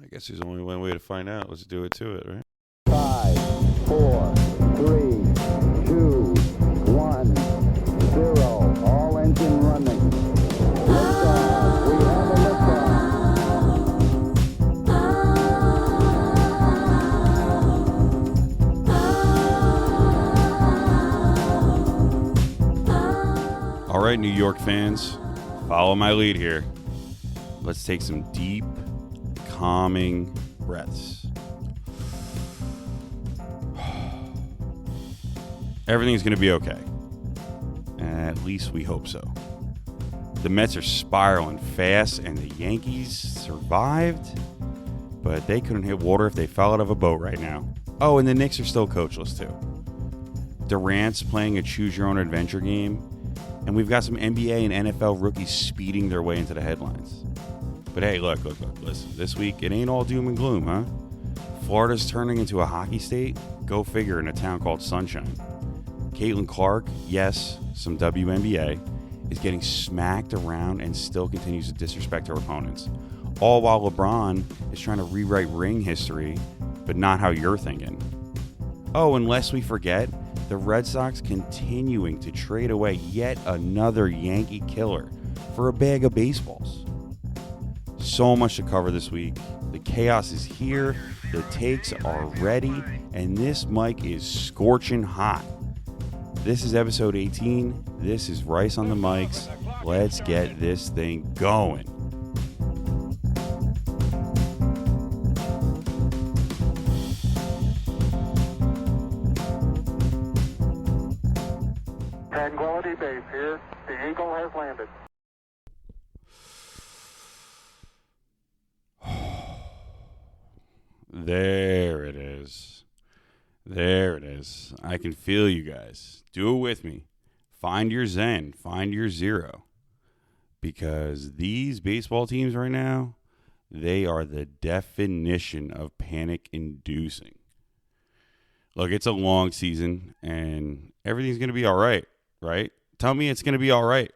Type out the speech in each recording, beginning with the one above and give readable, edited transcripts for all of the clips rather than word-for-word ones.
I guess there's only one way to find out. Let's do it to it, right? 5, 4, 3, 2, 1, 0. All engine running. Liftoff. We have a liftoff. All right, New York fans, follow my lead here. Let's take some deep, calming breaths. Everything's going to be okay. At least we hope so. The Mets are spiraling fast, and the Yankees survived, but they couldn't hit water if they fell out of a boat right now. Oh, and the Knicks are still coachless, too. Durant's playing a choose-your-own-adventure game, and we've got some NBA and NFL rookies speeding their way into the headlines. But hey, look, listen. This week, it ain't all doom and gloom, huh? Florida's turning into a hockey state? Go figure, in a town called Sunshine. Caitlin Clark, yes, some WNBA, is getting smacked around and still continues to disrespect her opponents. All while LeBron is trying to rewrite ring history, but not how you're thinking. Oh, and lest we forget, the Red Sox continuing to trade away yet another Yankee killer for a bag of baseballs. So much to cover this week. The chaos is here, the takes are ready, and this mic is scorching hot. This is episode 18. This is Rice on the Mics. Let's get this thing going. Tranquility Base here. The Eagle has landed. There it is. There it is. I can feel you guys. Do it with me. Find your zen. Find your zero. Because these baseball teams right now, they are the definition of panic-inducing. Look, it's a long season, and everything's going to be all right, right? Tell me it's going to be all right.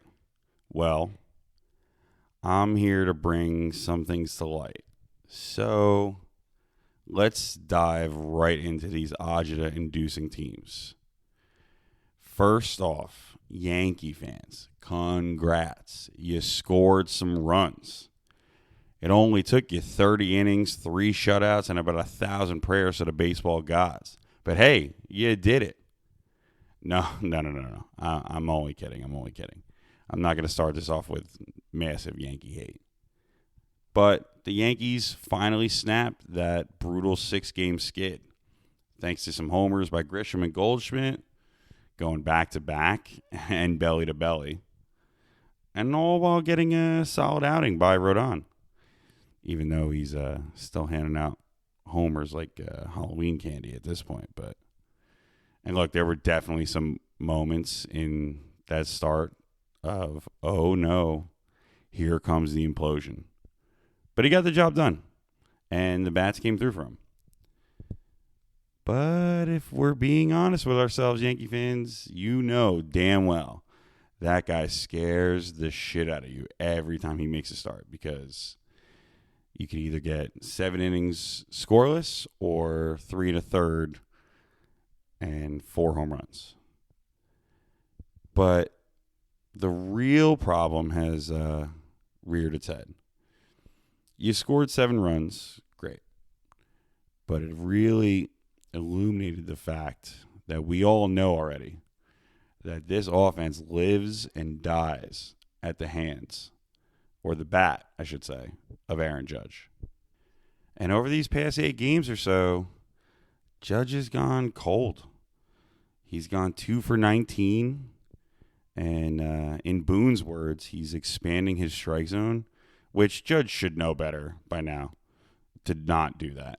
Well, I'm here to bring some things to light. So let's dive right into these agita-inducing teams. First off, Yankee fans, congrats. You scored some runs. It only took you 30 innings, 3 shutouts, and about 1,000 prayers to the baseball gods. But hey, you did it. No. I'm only kidding. I'm not going to start this off with massive Yankee hate. But the Yankees finally snapped that brutal 6-game skid. Thanks to some homers by Grisham and Goldschmidt, going back-to-back and belly-to-belly. And all while getting a solid outing by Rodon. Even though he's still handing out homers like Halloween candy at this point. And look, there were definitely some moments in that start of, oh no, here comes the implosion. But he got the job done, and the bats came through for him. But if we're being honest with ourselves, Yankee fans, you know damn well that guy scares the shit out of you every time he makes a start, because you could either get 7 innings scoreless or 3 1/3 and 4 home runs. But the real problem has reared its head. You scored 7 runs, great. But it really illuminated the fact that we all know already that this offense lives and dies at the hands, or the bat, I should say, of Aaron Judge. And over these past 8 games or so, Judge has gone cold. He's gone 2 for 19. And in Boone's words, he's expanding his strike zone, which Judge should know better by now to not do that.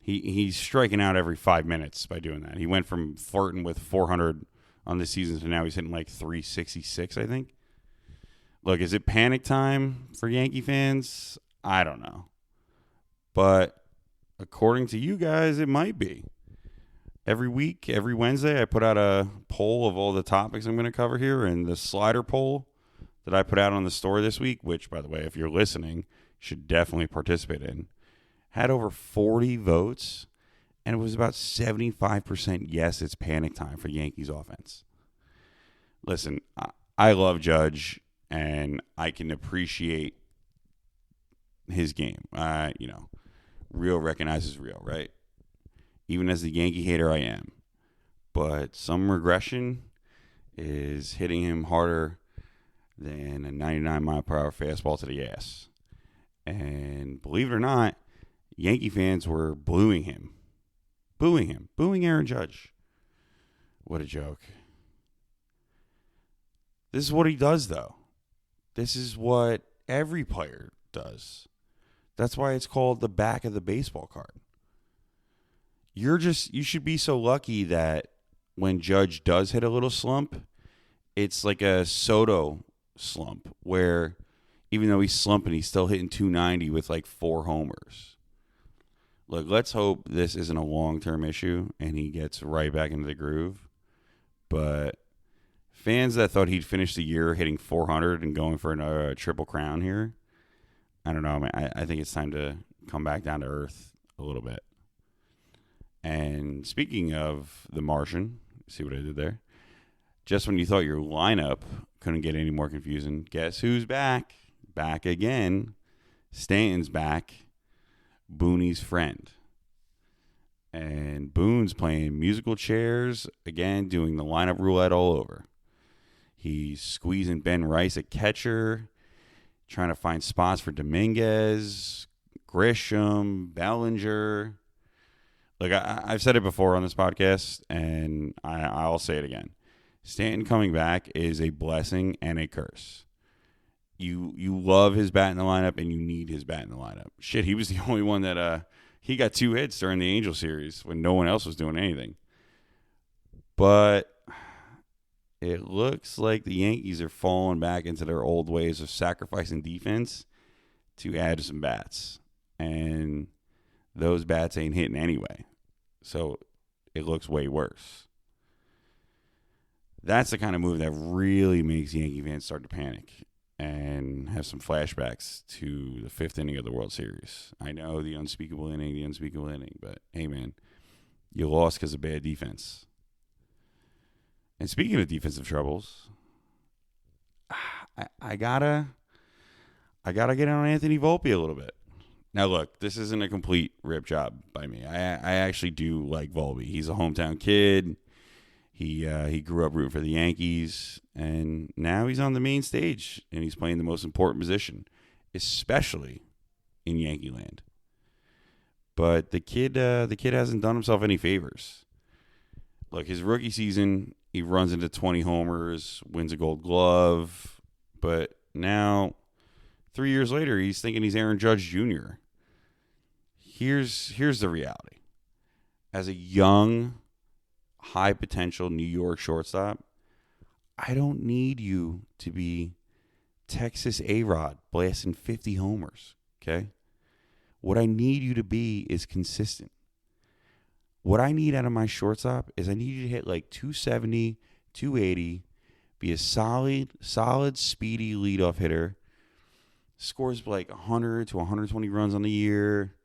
He's striking out every 5 minutes by doing that. He went from flirting with 400 on the season to now he's hitting like 366, I think. Look, is it panic time for Yankee fans? I don't know. But according to you guys, it might be. Every week, every Wednesday, I put out a poll of all the topics I'm going to cover here, and the slider poll that I put out on the store this week, which, by the way, if you're listening, you should definitely participate in, had over 40 votes, and it was about 75% yes, it's panic time for Yankees offense. Listen, I love Judge, and I can appreciate his game. Real recognizes real, right? Even as the Yankee hater I am. But some regression is hitting him harder than a 99-mile-per-hour fastball to the ass. And believe it or not, Yankee fans were booing him. Booing Aaron Judge. What a joke. This is what he does, though. This is what every player does. That's why it's called the back of the baseball card. You should be so lucky that when Judge does hit a little slump, it's like a Soto slump where even though he's slumping, he's still hitting 290 with like 4 homers. Look, let's hope this isn't a long-term issue and he gets right back into the groove. But fans that thought he'd finish the year hitting 400 and going for another triple crown here, I don't know, man. I think it's time to come back down to earth a little bit. And speaking of the Martian, see what I did there? Just when you thought your lineup couldn't get any more confusing, guess who's back? Back again. Stanton's back. Boonie's friend. And Boone's playing musical chairs, again, doing the lineup roulette all over. He's squeezing Ben Rice at catcher, trying to find spots for Dominguez, Grisham, Bellinger. Look, I've said it before on this podcast, and I'll say it again. Stanton coming back is a blessing and a curse. You love his bat in the lineup, and you need his bat in the lineup. Shit, he was the only one that he got 2 hits during the Angel series when no one else was doing anything. But it looks like the Yankees are falling back into their old ways of sacrificing defense to add some bats. And those bats ain't hitting anyway. So it looks way worse. That's the kind of move that really makes Yankee fans start to panic and have some flashbacks to the 5th inning of the World Series. I know the unspeakable inning, but hey, man, you lost because of bad defense. And speaking of defensive troubles, I gotta get on Anthony Volpe a little bit. Now, look, this isn't a complete rip job by me. I actually do like Volpe. He's a hometown kid. He grew up rooting for the Yankees, and now he's on the main stage, and he's playing the most important position, especially in Yankee land. But the kid hasn't done himself any favors. Look, his rookie season, he runs into 20 homers, wins a Gold Glove, but now 3 years later, he's thinking he's Aaron Judge Jr. Here's the reality. As a young, high-potential New York shortstop, I don't need you to be Texas A-Rod blasting 50 homers, okay? What I need you to be is consistent. What I need out of my shortstop is I need you to hit like 270, 280, be a solid, speedy leadoff hitter, scores like 100 to 120 runs on the year,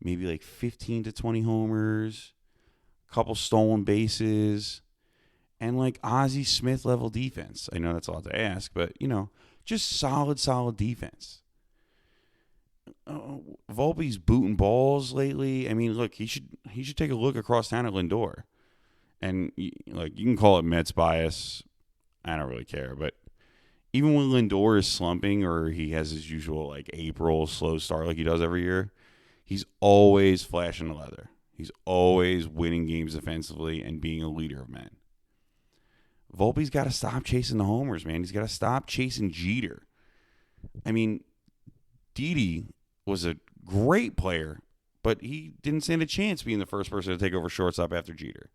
maybe like 15 to 20 homers, a couple stolen bases, and like Ozzie Smith level defense. I know that's a lot to ask, but just solid defense. Volpe's booting balls lately. I mean, look, he should take a look across town at Lindor, and you can call it Mets bias. I don't really care, but even when Lindor is slumping or he has his usual like April slow start like he does every year, he's always flashing the leather. He's always winning games defensively and being a leader of men. Volpe's got to stop chasing the homers, man. He's got to stop chasing Jeter. I mean, Didi was a great player, but he didn't stand a chance being the first person to take over shortstop after Jeter.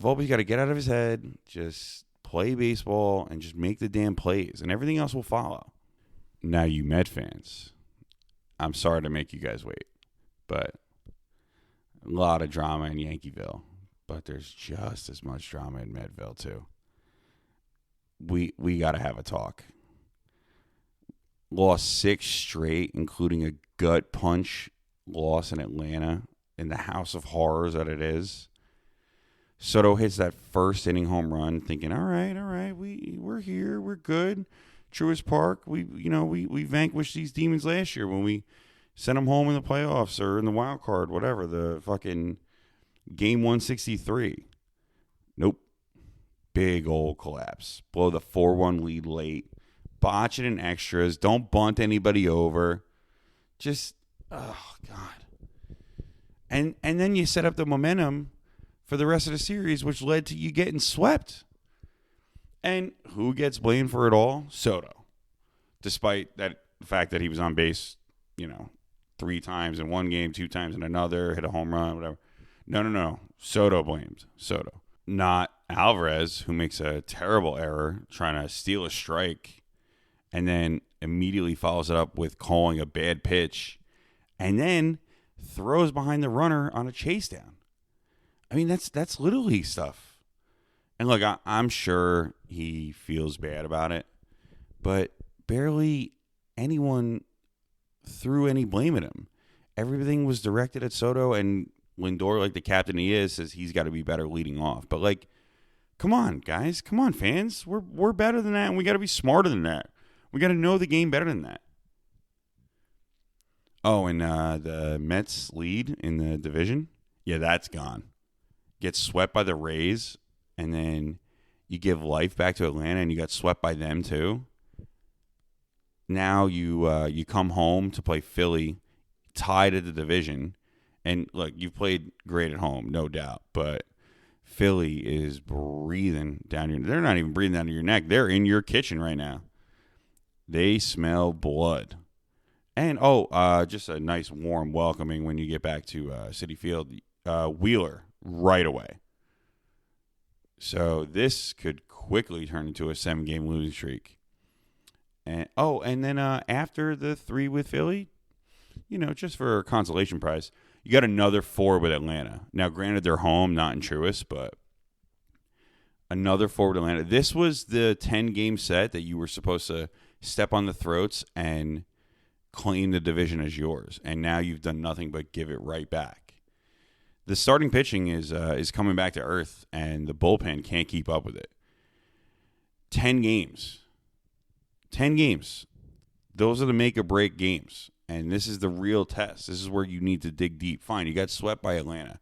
Volpe's got to get out of his head, just play baseball, and just make the damn plays, and everything else will follow. Now, you Met fans, I'm sorry to make you guys wait, but a lot of drama in Yankeeville, but there's just as much drama in Metville, too. We got to have a talk. Lost 6 straight, including a gut punch loss in Atlanta, in the house of horrors that it is, Soto hits that first inning home run, thinking, all right, we're here, we're good. Truist Park, we vanquished these demons last year when we sent them home in the playoffs or in the wild card, whatever, the fucking game 163. Nope. Big old collapse. Blow the 4-1 lead late. Botch it in extras. Don't bunt anybody over. Just, oh, God. And then you set up the momentum for the rest of the series, which led to you getting swept. And who gets blamed for it all? Soto. Despite the fact that he was on base, 3 times in one game, 2 times in another, hit a home run, whatever. No. Soto blamed. Soto. Not Alvarez, who makes a terrible error trying to steal a strike and then immediately follows it up with calling a bad pitch and then throws behind the runner on a chase down. I mean, that's Little League stuff. And look, I'm sure he feels bad about it, but barely anyone threw any blame at him. Everything was directed at Soto, and Lindor, like the captain he is, says he's got to be better leading off. But, like, come on, guys. Come on, fans. We're better than that, and we got to be smarter than that. We got to know the game better than that. Oh, and the Mets lead in the division? Yeah, that's gone. Get swept by the Rays, and then you give life back to Atlanta, and you got swept by them too. Now you come home to play Philly, tied at the division. And look, you've played great at home, no doubt, but Philly is breathing down your. They're not even breathing down your neck. They're in your kitchen right now. They smell blood. And just a nice warm welcoming when you get back to Citi Field. Wheeler right away. So this could quickly turn into a 7-game losing streak. And then after the 3 with Philly, just for a consolation prize, you got another 4 with Atlanta. Now, granted, they're home, not in Truist, but another 4 with Atlanta. This was the 10-game set that you were supposed to step on the throats and claim the division as yours. And now you've done nothing but give it right back. The starting pitching is coming back to earth, and the bullpen can't keep up with it. 10 games. 10 games. Those are the make-or-break games. And this is the real test. This is where you need to dig deep. Fine, you got swept by Atlanta.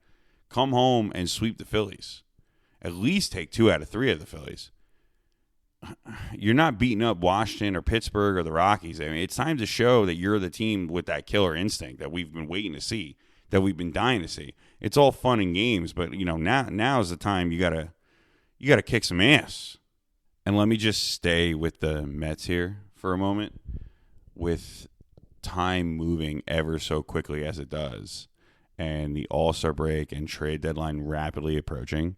Come home and sweep the Phillies. At least take 2 out of 3 of the Phillies. You're not beating up Washington or Pittsburgh or the Rockies. I mean, it's time to show that you're the team with that killer instinct that we've been waiting to see, that we've been dying to see. It's all fun and games, but now is the time you gotta kick some ass. And let me just stay with the Mets here for a moment. With time moving ever so quickly as it does, and the All-Star break and trade deadline rapidly approaching,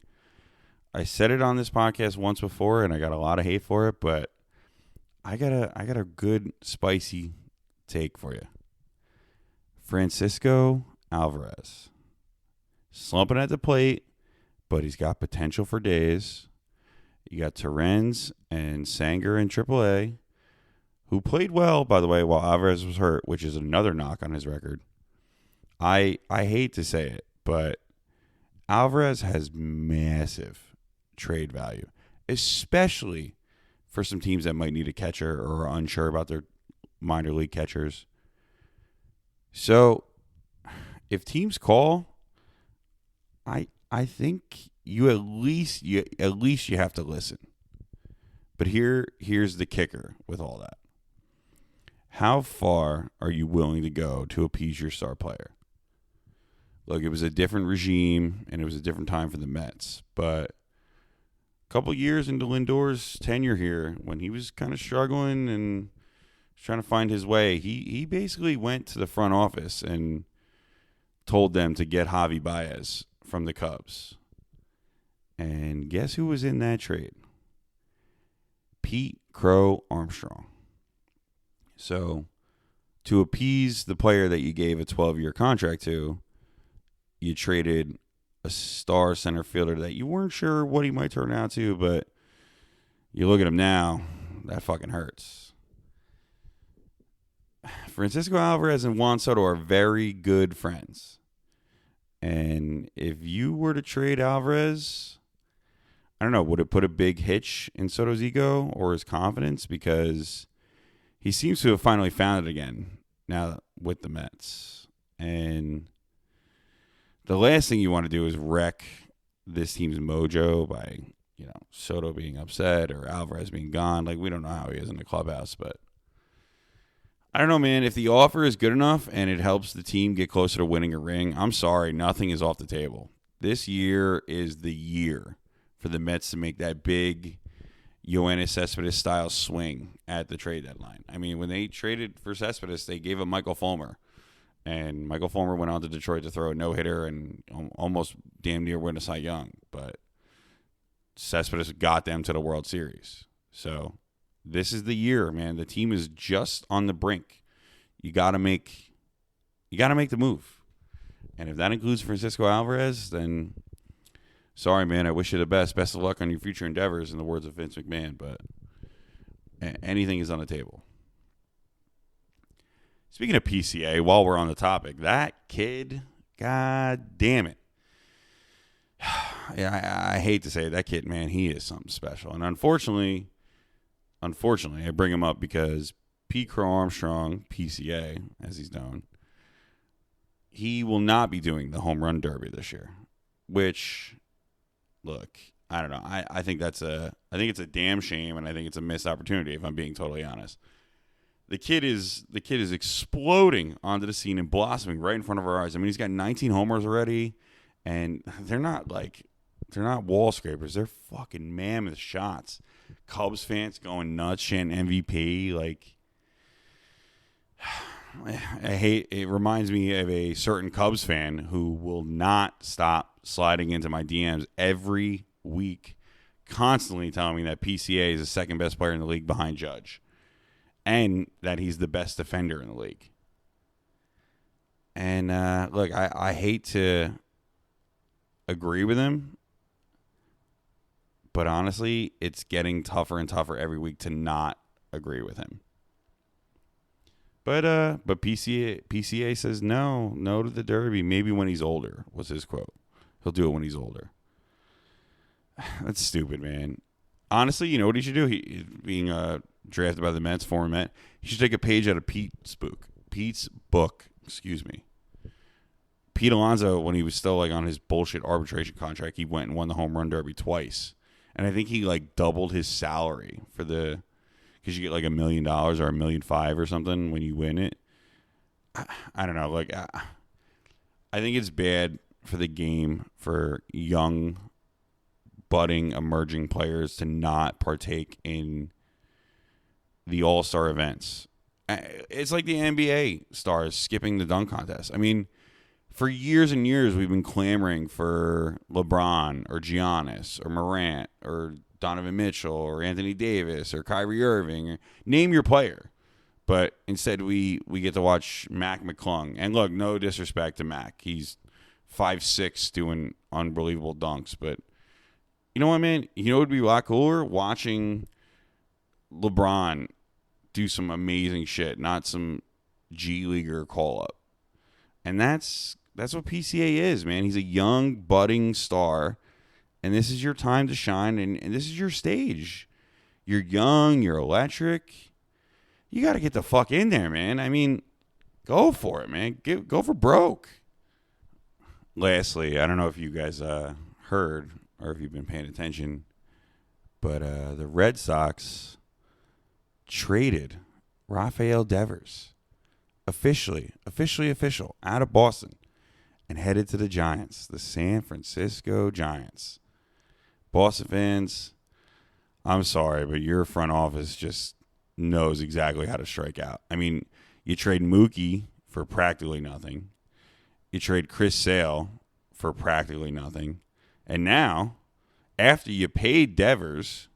I said it on this podcast once before, and I got a lot of hate for it, but I got a good spicy take for you. Francisco Alvarez, slumping at the plate, but he's got potential for days. You got Terrence and Sanger in AAA, who played well, by the way, while Alvarez was hurt, which is another knock on his record. I hate to say it, but Alvarez has massive trade value, especially for some teams that might need a catcher or are unsure about their minor league catchers. So if teams call, I think you at least have to listen. But here's the kicker with all that. How far are you willing to go to appease your star player? Look, it was a different regime, and it was a different time for the Mets. But a couple years into Lindor's tenure here, when he was kind of struggling and trying to find his way, he basically went to the front office and told them to get Javi Baez from the Cubs. And guess who was in that trade? Pete Crow Armstrong. So, to appease the player that you gave a 12-year contract to, you traded a star center fielder that you weren't sure what he might turn out to, but you look at him now, that fucking hurts. Francisco Alvarez and Juan Soto are very good friends. And if you were to trade Alvarez, I don't know, would it put a big hitch in Soto's ego or his confidence? Because he seems to have finally found it again now with the Mets. And the last thing you want to do is wreck this team's mojo by, Soto being upset or Alvarez being gone. Like, we don't know how he is in the clubhouse, but I don't know, man. If the offer is good enough and it helps the team get closer to winning a ring, I'm sorry, nothing is off the table. This year is the year for the Mets to make that big Yoenis Cespedes style swing at the trade deadline. I mean, when they traded for Cespedes, they gave him Michael Fulmer. And Michael Fulmer went on to Detroit to throw a no-hitter and almost damn near win a Cy Young. But Cespedes got them to the World Series. So this is the year, man. The team is just on the brink. You gotta make the move. And if that includes Francisco Alvarez, then sorry, man. I wish you the best. Best of luck on your future endeavors, in the words of Vince McMahon. But anything is on the table. Speaking of PCA, while we're on the topic, that kid, god damn it. Yeah, I hate to say it, that kid, man, he is something special. And unfortunately, I bring him up because P. Crow Armstrong, PCA, as he's known, he will not be doing the home run derby this year. Which, look, I don't know. I think it's a damn shame, and I think it's a missed opportunity, if I'm being totally honest. The kid is exploding onto the scene and blossoming right in front of our eyes. I mean, he's got 19 homers already, and they're not wall scrapers. They're fucking mammoth shots. Cubs fans going nuts, chanting MVP. Like, it reminds me of a certain Cubs fan who will not stop sliding into my DMs every week, constantly telling me that PCA is the second best player in the league behind Judge, and that he's the best defender in the league. And look, I hate to agree with him, but honestly, it's getting tougher and tougher every week to not agree with him. But PCA says no to the Derby. Maybe when he's older, was his quote. He'll do it when he's older. That's stupid, man. Honestly, you know what he should do? He being drafted by the Mets, former Met, he should take a page out of Pete's book. Excuse me. Pete Alonso, when he was still like on his bullshit arbitration contract, he went and won the home run derby twice, and I think he like doubled his salary for because you get like $1 million or $1.5 million or something when you win it. I don't know. Like, I think it's bad for the game for young, budding, emerging players to not partake in the all-star events. It's like the NBA stars skipping the dunk contest. I mean, for years and years, we've been clamoring for LeBron or Giannis or Morant or Donovan Mitchell or Anthony Davis or Kyrie Irving. Or name your player. But instead, we get to watch Mac McClung. And look, no disrespect to Mac. He's 5'6", doing unbelievable dunks. But you know what, man? You know what would be a lot cooler? Watching LeBron do some amazing shit, not some G Leaguer call-up. And that's what PCA is, man. He's a young, budding star, and this is your time to shine, and this is your stage. You're young, you're electric. You got to get the fuck in there, man. I mean, go for it, man. Go for broke. Lastly, I don't know if you guys heard or if you've been paying attention, but the Red Sox traded Rafael Devers, official, out of Boston, and headed to the Giants, the San Francisco Giants. Boston fans, I'm sorry, but your front office just knows exactly how to strike out. I mean, you trade Mookie for practically nothing. You trade Chris Sale for practically nothing. And now, after you paid Devers,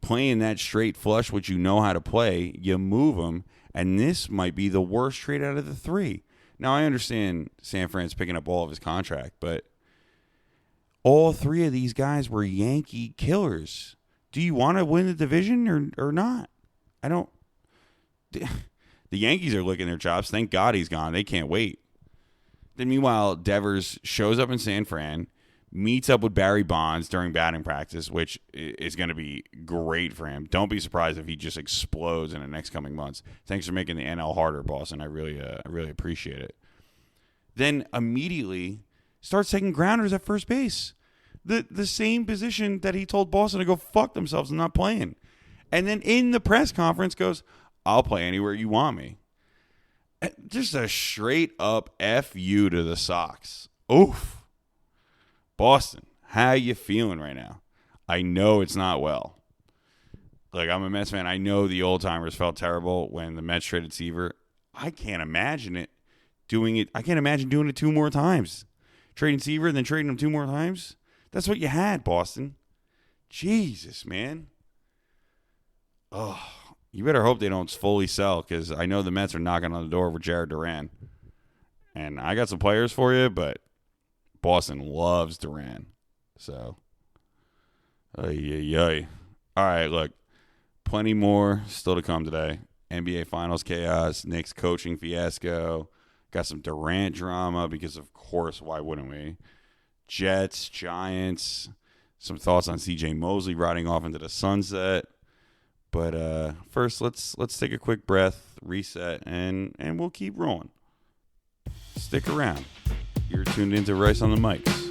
playing that straight flush, which you know how to play, you move him, and this might be the worst trade out of the three. Now, I understand San Fran's picking up all of his contract, but all three of these guys were Yankee killers. Do you want to win the division or not? I don't. The Yankees are licking their chops. Thank God he's gone. They can't wait. Then meanwhile, Devers shows up in San Fran, meets up with Barry Bonds during batting practice, which is going to be great for him. Don't be surprised if he just explodes in the next coming months. Thanks for making the NL harder, Boston. I really appreciate it. Then immediately starts taking grounders at first base. The same position that he told Boston to go fuck themselves and not playing. And then in the press conference goes, I'll play anywhere you want me. Just a straight up F you to the Sox. Oof. Boston, how you feeling right now? I know it's not well. Like, I'm a Mets fan. I know the old-timers felt terrible when the Mets traded Seaver. I can't imagine doing it 2 more times. Trading Seaver and then trading him 2 more times? That's what you had, Boston. Jesus, man. Oh, you better hope they don't fully sell, because I know the Mets are knocking on the door with Jared Duran. And I got some players for you, but Boston loves Duran. So, All right, look. Plenty more still to come today. NBA Finals chaos, Knicks coaching fiasco. Got some Durant drama because, of course, why wouldn't we? Jets, Giants. Some thoughts on C.J. Mosley riding off into the sunset. But first, let's take a quick breath, reset, and we'll keep rolling. Stick around. You're tuned into Rice on the Mics.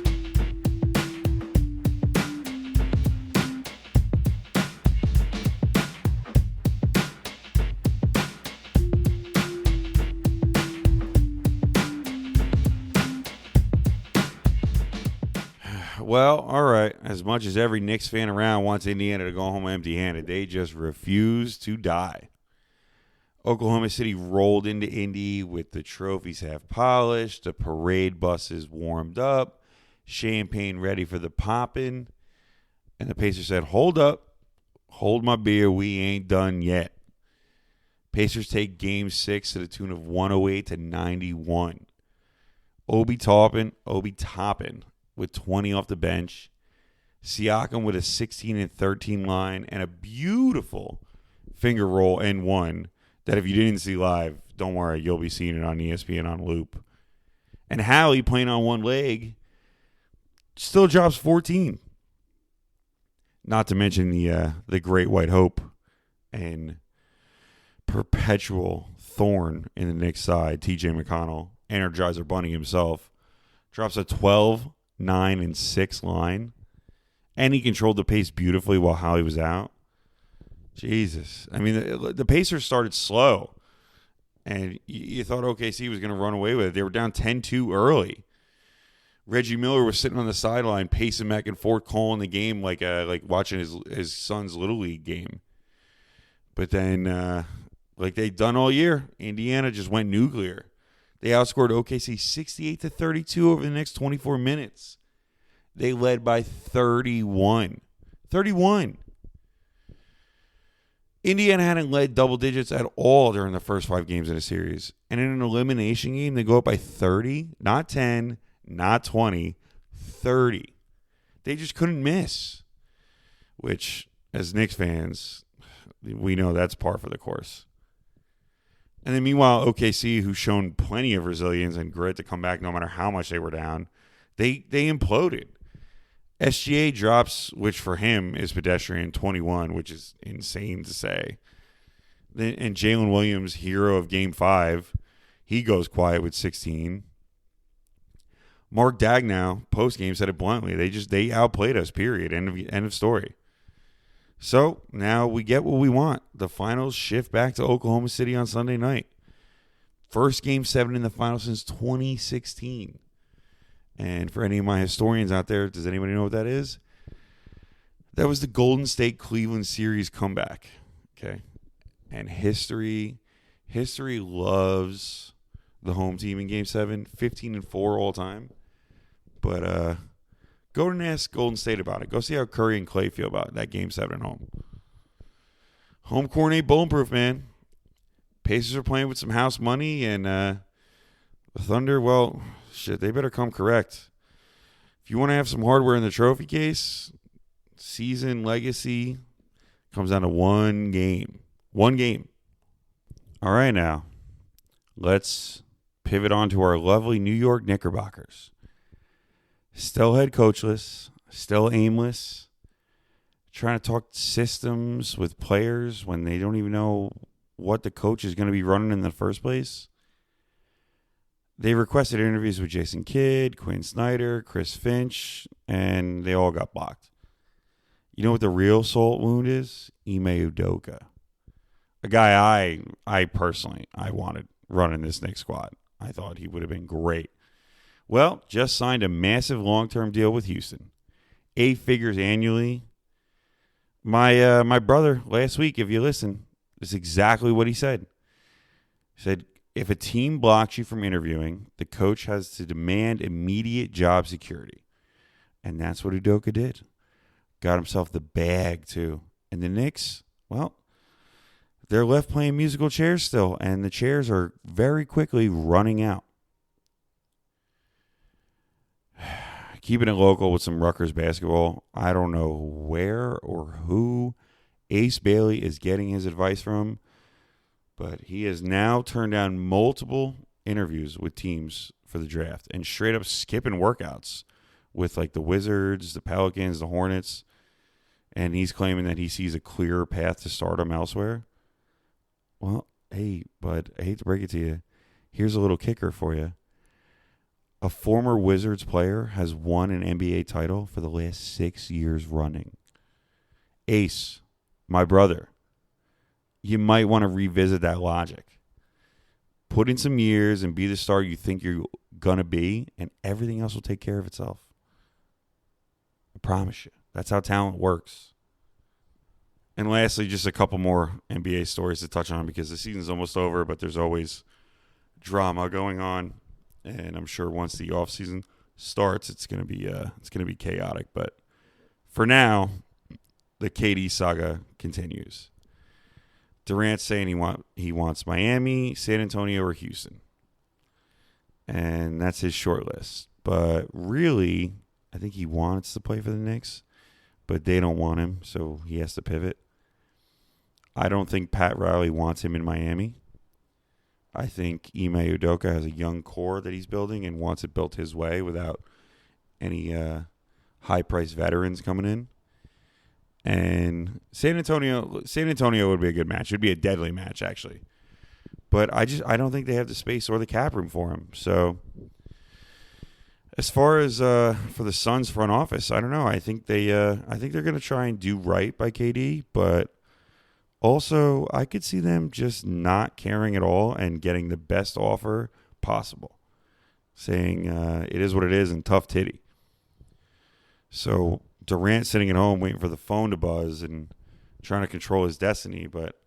Well, all right. As much as every Knicks fan around wants Indiana to go home empty-handed, they just refuse to die. Oklahoma City rolled into Indy with the trophies half polished, the parade buses warmed up, champagne ready for the poppin', and the Pacers said, hold up, hold my beer, we ain't done yet. Pacers take Game 6 to the tune of 108-91. Obi Toppin with 20 off the bench. Siakam with a 16-13 line and a beautiful finger roll and one that if you didn't see live, don't worry, you'll be seeing it on ESPN on loop. And Hallie, playing on one leg, still drops 14. Not to mention the Great White Hope and perpetual thorn in the Knicks side, TJ McConnell, Energizer Bunny himself, drops a 12, 9, and 6 line. And he controlled the pace beautifully while Hallie was out. Jesus. I mean, the Pacers started slow. And you thought OKC was going to run away with it. They were down 10-2 early. Reggie Miller was sitting on the sideline, pacing back and forth, calling the game like watching his son's Little League game. But then, like they'd done all year, Indiana just went nuclear. They outscored OKC 68-32 over the next 24 minutes. They led by 31. 31. Indiana hadn't led double digits at all during the first 5 games in the series. And in an elimination game, they go up by 30, not 10, not 20, 30. They just couldn't miss. Which, as Knicks fans, we know that's par for the course. And then meanwhile, OKC, who's shown plenty of resilience and grit to come back no matter how much they were down, they imploded. SGA drops, which for him is pedestrian, 21, which is insane to say. And Jalen Williams, hero of Game 5, he goes quiet with 16. Mark Daigneault, post-game, said it bluntly. They outplayed us, period. End of story. So now we get what we want. The finals shift back to Oklahoma City on Sunday night. First Game 7 in the finals since 2016. And for any of my historians out there, does anybody know what that is? That was the Golden State Cleveland series comeback. Okay. And history loves the home team in Game 7, 15-4 all time. But go and ask Golden State about it. Go see how Curry and Clay feel about that Game 7 at home. Home court ain't bulletproof, man. Pacers are playing with some house money, and the Thunder, well, shit, they better come correct. If you want to have some hardware in the trophy case, season legacy comes down to one game. One game. All right, now let's pivot on to our lovely New York Knickerbockers. Still head coachless, still aimless, trying to talk systems with players when they don't even know what the coach is going to be running in the first place. They requested interviews with Jason Kidd, Quinn Snyder, Chris Finch, and they all got blocked. You know what the real salt wound is? Ime Udoka. A guy I personally wanted running this Knicks squad. I thought he would have been great. Well, just signed a massive long-term deal with Houston. 8 figures annually. My brother last week, if you listen, is exactly what he said. He said, if a team blocks you from interviewing, the coach has to demand immediate job security. And that's what Udoka did. Got himself the bag, too. And the Knicks, well, they're left playing musical chairs still, and the chairs are very quickly running out. Keeping it local with some Rutgers basketball, I don't know where or who Ace Bailey is getting his advice from, but he has now turned down multiple interviews with teams for the draft and straight up skipping workouts with like the Wizards, the Pelicans, the Hornets, and he's claiming that he sees a clearer path to stardom elsewhere. Well, hey, bud, I hate to break it to you. Here's a little kicker for you. A former Wizards player has won an NBA title for the last 6 years running. Ace, my brother, you might want to revisit that logic. Put in some years and be the star you think you're going to be, and everything else will take care of itself. I promise you. That's how talent works. And lastly, just a couple more NBA stories to touch on because the season's almost over, but there's always drama going on. And I'm sure once the offseason starts, it's gonna be chaotic. But for now, the KD saga continues. Durant's saying he wants Miami, San Antonio, or Houston, and that's his short list. But really, I think he wants to play for the Knicks, but they don't want him, so he has to pivot. I don't think Pat Riley wants him in Miami. I think Ime Udoka has a young core that he's building and wants it built his way without any high-priced veterans coming in. And San Antonio would be a good match. It would be a deadly match, actually. But I don't think they have the space or the cap room for him. So as far as for the Suns front office, I don't know. I think they're going to try and do right by KD, but also, I could see them just not caring at all and getting the best offer possible, saying it is what it is and tough titty. So Durant sitting at home waiting for the phone to buzz and trying to control his destiny, but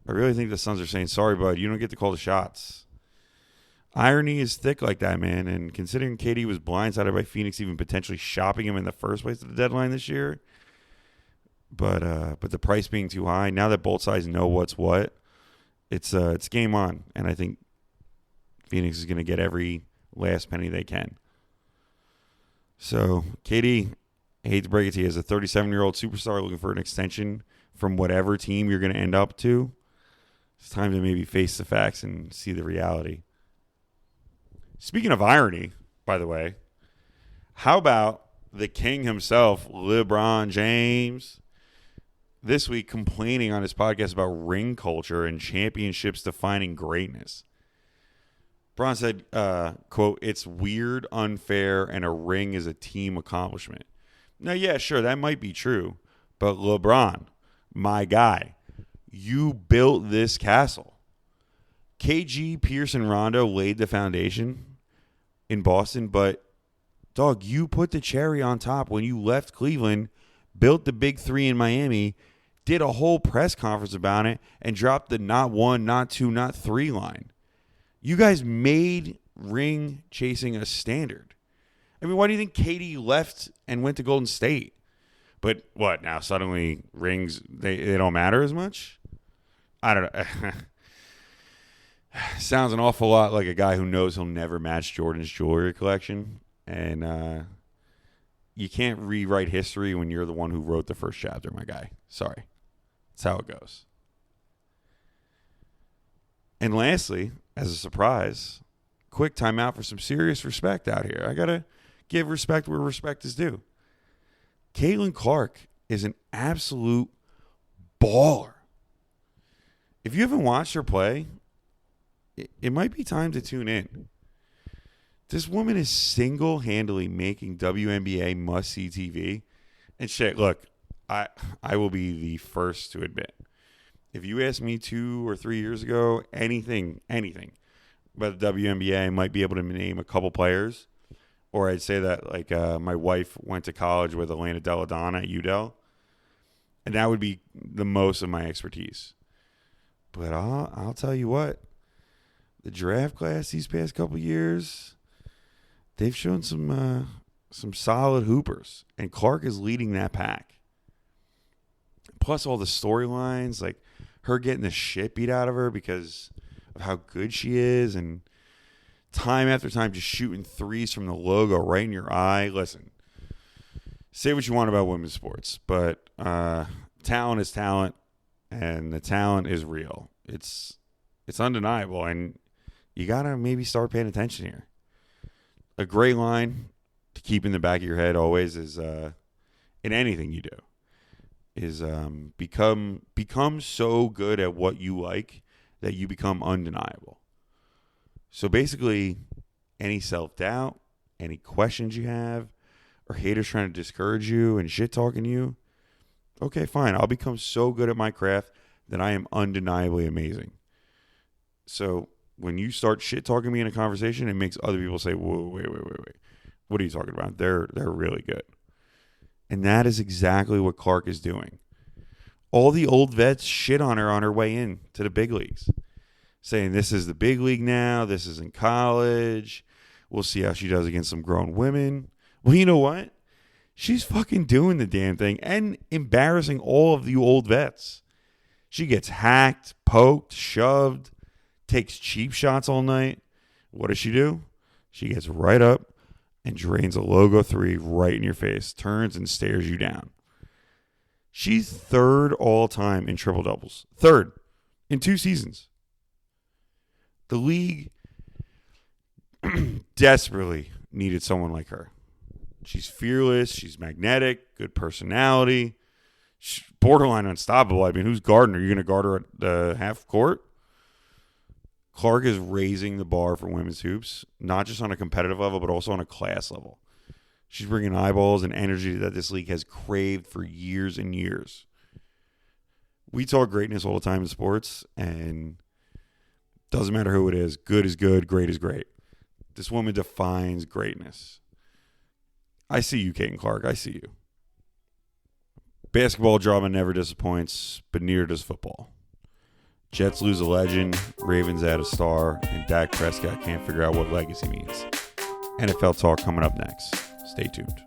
I really think the Suns are saying, sorry, bud, you don't get to call the shots. Irony is thick like that, man, and considering KD was blindsided by Phoenix even potentially shopping him in the first place at the deadline this year, But the price being too high, now that both sides know what's what, it's game on. And I think Phoenix is going to get every last penny they can. So, KD, I hate to break it to you, as a 37-year-old superstar looking for an extension from whatever team you're going to end up to, it's time to maybe face the facts and see the reality. Speaking of irony, by the way, how about the king himself, LeBron James, this week complaining on his podcast about ring culture and championships defining greatness. Bron said, quote, it's weird, unfair, and a ring is a team accomplishment. Now, yeah, sure, that might be true. But LeBron, my guy, you built this castle. KG, Pierce, and Rondo laid the foundation in Boston, but, dog, you put the cherry on top when you left Cleveland, built the big three in Miami, did a whole press conference about it, and dropped the not one, not two, not three line. You guys made ring chasing a standard. I mean, why do you think KD left and went to Golden State? But what, now suddenly rings, they don't matter as much? I don't know. Sounds an awful lot like a guy who knows he'll never match Jordan's jewelry collection. And you can't rewrite history when you're the one who wrote the first chapter, my guy. Sorry. That's how it goes. And lastly, as a surprise, quick timeout for some serious respect out here. I got to give respect where respect is due. Caitlin Clark is an absolute baller. If you haven't watched her play, it might be time to tune in. This woman is single-handedly making WNBA must-see TV. And shit, look, I will be the first to admit, if you asked me 2 or 3 years ago, anything about the WNBA, I might be able to name a couple players. Or I'd say that, like, my wife went to college with Elena Deladonna at UDEL. And that would be the most of my expertise. But I'll tell you what, the draft class these past couple years, they've shown some solid hoopers. And Clark is leading that pack. Plus all the storylines, like her getting the shit beat out of her because of how good she is, and time after time just shooting threes from the logo right in your eye. Listen, say what you want about women's sports, but talent is talent, and the talent is real. It's undeniable, and you got to maybe start paying attention here. A great line to keep in the back of your head always is, in anything you do, is become so good at what you like that you become undeniable. So basically, any self-doubt, any questions you have, or haters trying to discourage you and shit-talking you, okay, fine. I'll become so good at my craft that I am undeniably amazing. So when you start shit-talking me in a conversation, it makes other people say, whoa, wait. What are you talking about? They're really good. And that is exactly what Clark is doing. All the old vets shit on her way in to the big leagues, saying this is the big league now, this is in college, we'll see how she does against some grown women. Well, you know what? She's fucking doing the damn thing and embarrassing all of you old vets. She gets hacked, poked, shoved, takes cheap shots all night. What does she do? She gets right up and drains a logo 3 right in your face, turns and stares you down. She's third all time in triple doubles. Third in 2 seasons. The league desperately needed someone like her. She's fearless. She's magnetic. Good personality. She's borderline unstoppable. I mean, who's guarding her? You're going to guard her at the half court? Clark is raising the bar for women's hoops, not just on a competitive level, but also on a class level. She's bringing eyeballs and energy that this league has craved for years and years. We talk greatness all the time in sports, and doesn't matter who it is. Good is good. Great is great. This woman defines greatness. I see you, Caitlin Clark. I see you. Basketball drama never disappoints, but neither does football. Jets lose a legend, Ravens add a star, and Dak Prescott can't figure out what legacy means. NFL talk coming up next. Stay tuned.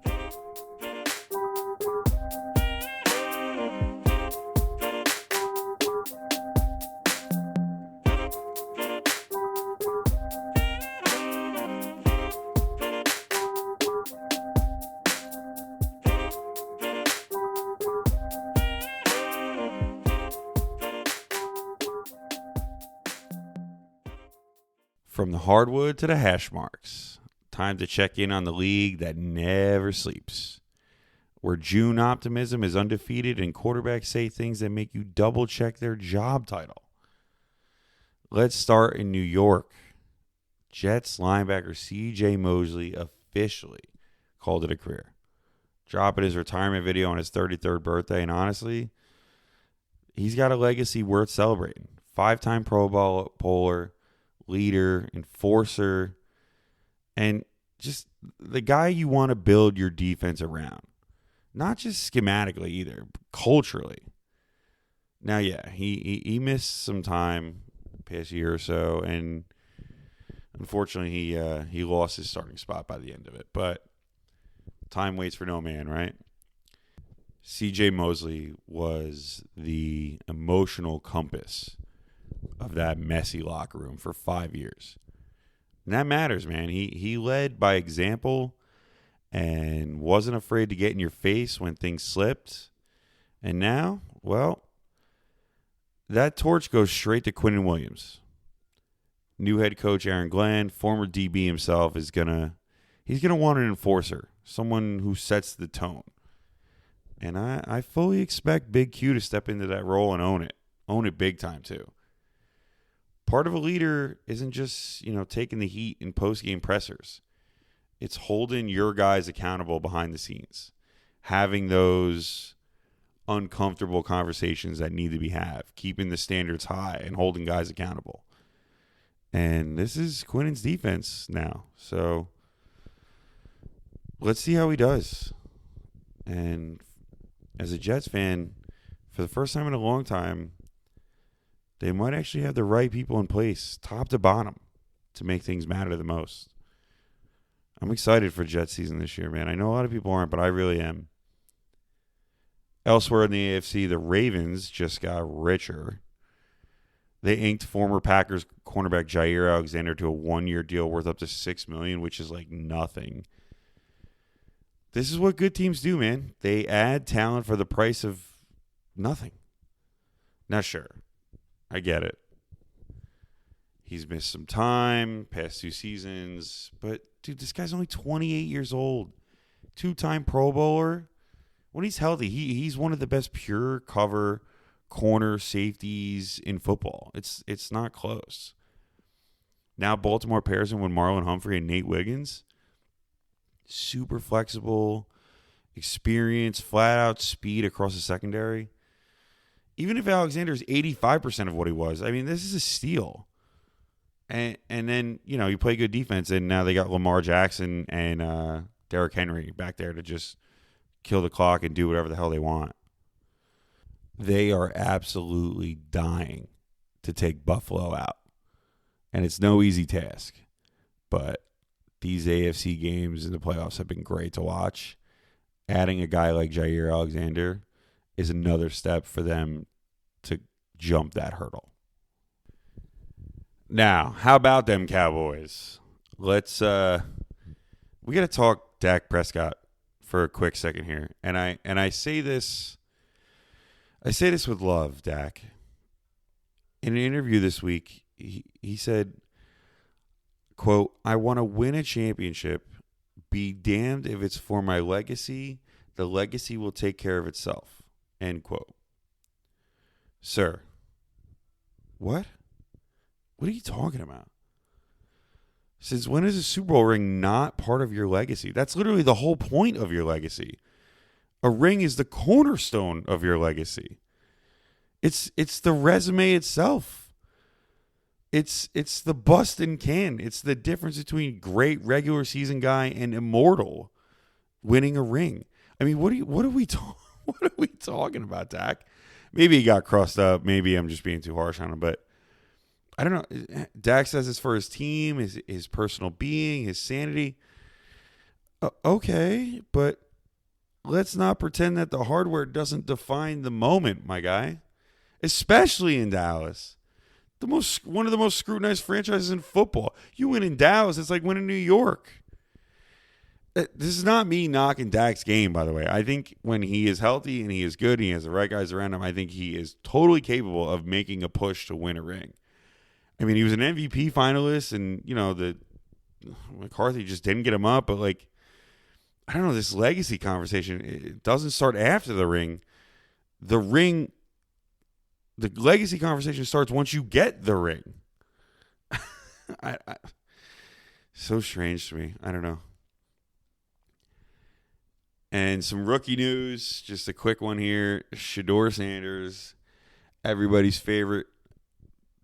From the hardwood to the hash marks, time to check in on the league that never sleeps, where June optimism is undefeated and quarterbacks say things that make you double check their job title. Let's start in New York. Jets linebacker C.J. Mosley officially called it a career, dropping his retirement video on his 33rd birthday, and honestly, he's got a legacy worth celebrating. 5-time Pro Bowler, leader, enforcer, and just the guy you want to build your defense around. Not just schematically either, but culturally. Now, yeah, he missed some time past year or so, and unfortunately he lost his starting spot by the end of it. But time waits for no man, right? C.J. Mosley was the emotional compass of that messy locker room for 5 years. And that matters, man. He led by example and wasn't afraid to get in your face when things slipped. And now, well, that torch goes straight to Quinnen Williams. new head coach Aaron Glenn, former DB himself, he's gonna want an enforcer, someone who sets the tone. And I fully expect Big Q to step into that role and own it big time too. Part of a leader isn't just, taking the heat in post-game pressers. It's holding your guys accountable behind the scenes, having those uncomfortable conversations that need to be had, keeping the standards high and holding guys accountable. And this is Quinnen's defense now. So let's see how he does. And as a Jets fan, for the first time in a long time, they might actually have the right people in place, top to bottom, to make things matter the most. I'm excited for Jets season this year, man. I know a lot of people aren't, but I really am. Elsewhere in the AFC, the Ravens just got richer. They inked former Packers cornerback Jair Alexander to a 1-year deal worth up to $6 million, which is like nothing. This is what good teams do, man. They add talent for the price of nothing. Now, sure, I get it. He's missed some time, past 2 seasons. But, dude, this guy's only 28 years old. 2-time Pro Bowler. When he's healthy, he's one of the best pure cover corner safeties in football. It's not close. Now Baltimore pairs him with Marlon Humphrey and Nate Wiggins. Super flexible, experience, flat-out speed across the secondary. Even if Alexander's 85% of what he was, I mean, this is a steal. And then, you play good defense, and now they got Lamar Jackson and Derrick Henry back there to just kill the clock and do whatever the hell they want. They are absolutely dying to take Buffalo out. And it's no easy task. But these AFC games in the playoffs have been great to watch. Adding a guy like Jair Alexander is another step for them to jump that hurdle. Now, how about them Cowboys? Let's we got to talk Dak Prescott for a quick second here. And I say this with love, Dak. In an interview this week, he said, quote, "I want to win a championship. Be damned if it's for my legacy. The legacy will take care of itself." End quote. Sir, what? What are you talking about? Since when is a Super Bowl ring not part of your legacy? That's literally the whole point of your legacy. A ring is the cornerstone of your legacy. It's the resume itself. It's the bust and can. It's the difference between great regular season guy and immortal winning a ring. I mean, what are we talking about, Dak? Maybe he got crossed up. Maybe I'm just being too harsh on him, but I don't know. Dak says it's for his team, his personal being, his sanity. Okay, but let's not pretend that the hardware doesn't define the moment, my guy. Especially in Dallas. One of the most scrutinized franchises in football. You win in Dallas, it's like winning New York. This is not me knocking Dak's game, by the way. I think when he is healthy and he is good and he has the right guys around him, I think he is totally capable of making a push to win a ring. I mean, he was an MVP finalist, and, the McCarthy just didn't get him up. But, I don't know, this legacy conversation, it doesn't start after the ring. The legacy conversation starts once you get the ring. So strange to me. I don't know. And some rookie news, just a quick one here. Shedeur Sanders, everybody's favorite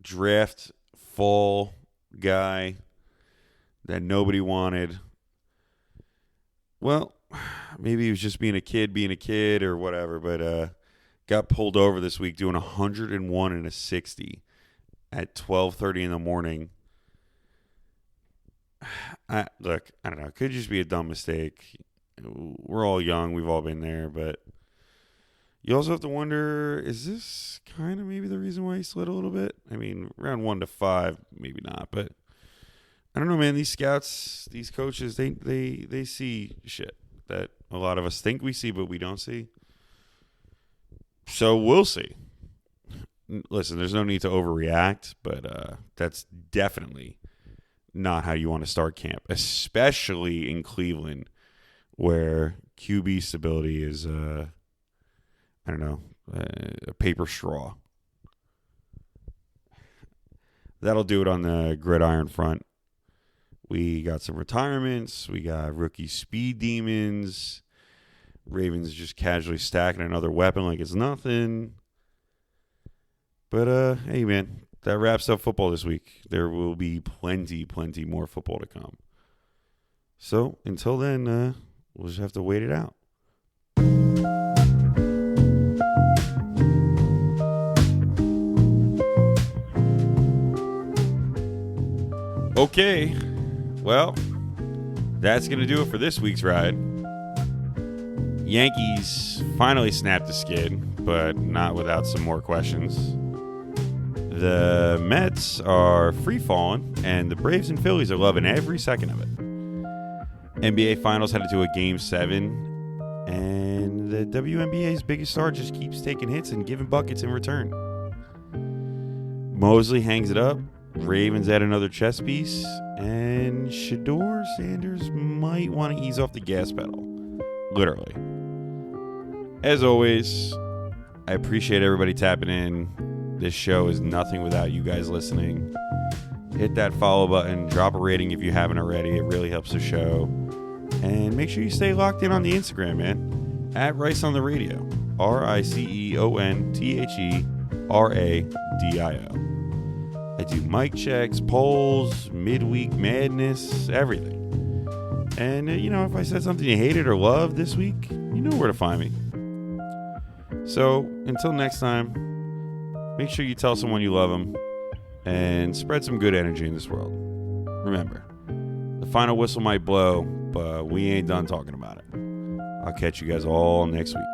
draft fall guy that nobody wanted. Well, maybe he was just being a kid or whatever, but got pulled over this week doing 101 and a 60 at 12:30 in the morning. Look, I don't know. It could just be a dumb mistake. We're all young. We've all been there, but you also have to wonder, is this kind of maybe the reason why he slid a little bit? I mean, round 1 to 5, maybe not, but I don't know, man. These scouts, these coaches, they see shit that a lot of us think we see, but we don't see. So we'll see. listen, there's no need to overreact, but that's definitely not how you want to start camp, especially in Cleveland, where QB stability is, a paper straw. That'll do it on the gridiron front. We got some retirements. We got rookie speed demons. Ravens just casually stacking another weapon like it's nothing. But, hey, man, that wraps up football this week. There will be plenty more football to come. So, until then, we'll just have to wait it out. Okay, well, that's going to do it for this week's ride. Yankees finally snapped the skid, but not without some more questions. The Mets are free-falling, and the Braves and Phillies are loving every second of it. NBA Finals headed to a Game 7, and the WNBA's biggest star just keeps taking hits and giving buckets in return. Mosley hangs it up. Ravens add another chess piece, and Shedeur Sanders might want to ease off the gas pedal. Literally. As always, I appreciate everybody tapping in. This show is nothing without you guys listening. Hit that follow button, drop a rating if you haven't already. It really helps the show. And make sure you stay locked in on the Instagram, man. At Rice on the Radio. RICEONTHERADIO. I do mic checks, polls, midweek madness, everything. And, if I said something you hated or loved this week, you know where to find me. So, until next time, make sure you tell someone you love them and spread some good energy in this world. Remember, the final whistle might blow, but we ain't done talking about it. I'll catch you guys all next week.